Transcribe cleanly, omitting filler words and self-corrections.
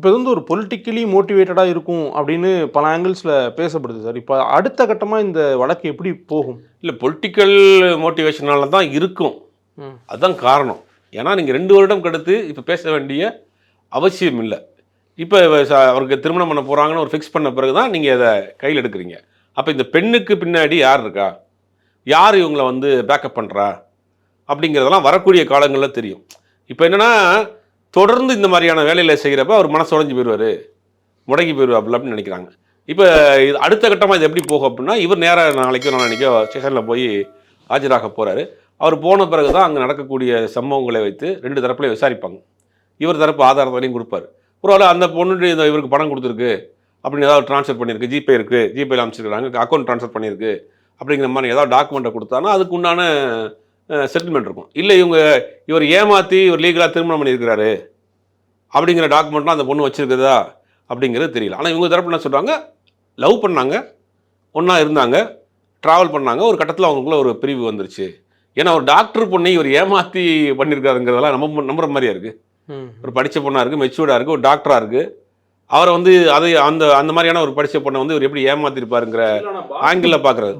இப்போ இது வந்து ஒரு பொலிட்டிக்கலி மோட்டிவேட்டடாக இருக்கும் அப்படின்னு பல ஆங்கிள்ஸில் பேசப்படுது சார். இப்போ அடுத்த கட்டமாக இந்த வழக்கு எப்படி போகும்? இல்லை, பொலிட்டிக்கல் மோட்டிவேஷனால தான் இருக்கும். ம். அதுதான் காரணம். ஏன்னா நீங்கள் 2 வருடம் கடுத்து இப்போ பேச வேண்டிய அவசியம் இல்லை. இப்போ அவருக்கு திருமணம் பண்ண போகிறாங்கன்னு ஒரு ஃபிக்ஸ் பண்ண பிறகு தான் நீங்கள் அதை கையில் எடுக்கிறீங்க. அப்போ இந்த பெண்ணுக்கு பின்னாடி யார் இருக்கா, யார் இவங்களை வந்து பேக்கப் பண்ணுறா அப்படிங்கிறதெல்லாம் வரக்கூடிய காலங்களில் தெரியும். இப்போ என்னென்னா, தொடர்ந்து இந்த மாதிரியான வேலையில் செய்கிறப்ப அவர் மனசு உடைஞ்சு போயிடுவார், முடங்கி போயிடுவாப்புல அப்படின்னு நினைக்கிறாங்க. இப்போ இது அடுத்த கட்டமாக இது எப்படி போகும் அப்படின்னா, இவர் நேராக நாளைக்கோ நாளைக்கோ ஸ்டேஷனில் போய் ஆஜராக போகிறாரு. அவர் போன பிறகு தான் அங்கே நடக்கக்கூடிய சம்பவங்களை வைத்து 2 தரப்புலையும் விசாரிப்பாங்க. இவர் தரப்பு ஆதாரங்களையும் கொடுப்பார். ஒருவேளை அந்த பொண்ணு இவருக்கு பணம் கொடுத்துருக்கு அப்படின்னு ஏதாவது ட்ரான்ஸ்ஃபர் பண்ணியிருக்கு, ஜிபே இருக்குது, ஜிபேயில் அமைச்சிருக்காங்க, அக்கௌண்ட் ட்ரான்ஸ்ஃபர் பண்ணியிருக்கு அப்படிங்கிற மாதிரி ஏதாவது டாக்குமெண்ட்டை கொடுத்தானா அதுக்கு உண்டான செட்டில்மெண்ட் இருக்கும். இல்லை இவர் ஏமாற்றி இவர் லீகலாக திருமணம் பண்ணியிருக்கிறாரு அப்படிங்கிற டாக்குமெண்ட்லாம் அந்த பொண்ணு வச்சுருக்குதா அப்படிங்கிறது தெரியல. ஆனால் இவங்க தரப்பு என்ன சொல்கிறாங்க, லவ் பண்ணாங்க, ஒன்றா இருந்தாங்க, ட்ராவல் பண்ணாங்க, ஒரு கட்டத்தில் அவங்களுக்குள்ள ஒரு பிரிவு வந்துருச்சு. ஏன்னா ஒரு டாக்டர் பொண்ணை இவர் ஏமாற்றி பண்ணியிருக்காருங்கிறதெல்லாம் நம்புற மாதிரியா இருக்குது. ஒரு படித்த பொண்ணாக இருக்குது, மெச்சூர்டாக இருக்குது, ஒரு டாக்டராக இருக்குது. அவரை வந்து அந்த மாதிரியான ஒரு படித்த பொண்ணை வந்து இவர் எப்படி ஏமாற்றிருப்பாருங்கிற ஆங்கிளில் பார்க்குறது.